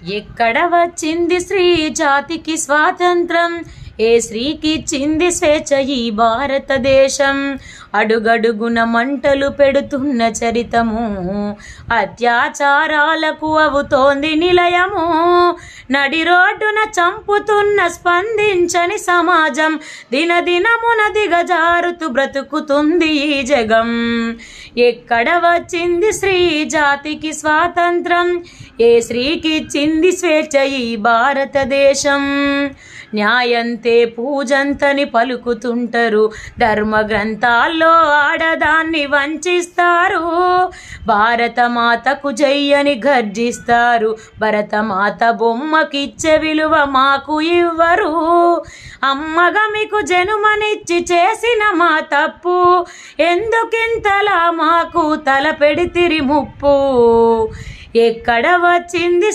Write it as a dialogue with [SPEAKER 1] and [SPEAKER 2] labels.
[SPEAKER 1] ఎక్కడ వచ్చింది స్త్రీ జాతికి స్వాతంత్రం, ఏ స్త్రీకిచ్చింది స్వేచ్ఛ ఈ భారతదేశం. అడుగడుగున మంటలు పెడుతున్న చరితము, అత్యాచారాలకు అవుతోంది నిలయము. నడి రోడ్డున చంపుతున్న స్పందించని సమాజం, దినదినమున దిగజారుతూ బ్రతుకుతుంది ఈ జగం. ఎక్కడ వచ్చింది స్త్రీ జాతికి స్వాతంత్రం, ఏ స్త్రీకిచ్చింది స్వేచ్ఛ ఈ భారతదేశం. న్యాయంతే పూజంతని పలుకుతుంటారు, ధర్మ గ్రంథాల్లో ఆడదాన్ని వంచిస్తారు. భారతమాతకు జై అని గర్జిస్తారు, భరతమాత బొమ్మకిచ్చే విలువ మాకు ఇవ్వరు. అమ్మగా మీకు జనుమనిచ్చి చేసిన మా తప్పు, ఎందుకింతలా మాకు తల పెడితిరి ముప్పు. ఎక్కడ వచ్చింది